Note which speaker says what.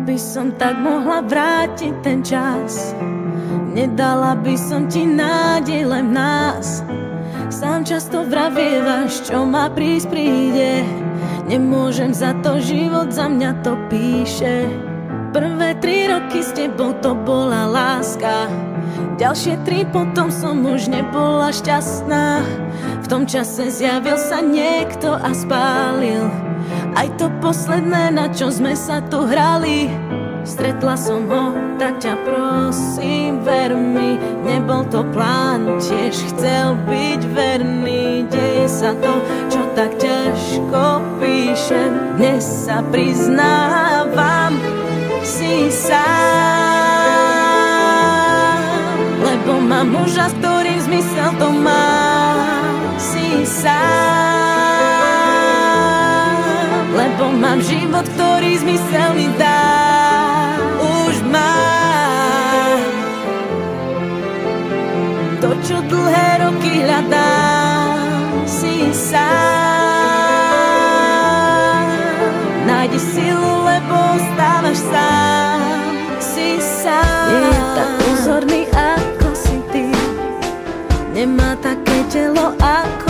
Speaker 1: Keby som tak mohla vrátiť ten čas, nedala by som ti nádej len v nás. Sám často vravievaš, čo má prísť príde. Nemôžem za to, život za mňa to píše. Prvé 3 roky s tebou to bola láska, ďalšie 3 potom som už nebola šťastná. V tom čase zjavil sa niekto a spálil aj to posledné, na čo sme sa tu hrali. Stretla som ho, tak ťa prosím, ver mi, nebol to plán, tiež chcel byť verný. Deje sa to, čo tak ťažko píšem, dnes sa priznávam, si sám, lebo mám muža, s ktorým zmysel to má. Si sám, lebo mám život, ktorý zmysel mi dá. Už mám to, čo dlhé roky hľadám. Si sám, nájdi silu, lebo ostávaš sám. Si sám, nie je tak pozorný, ako si ty, nemá také telo ako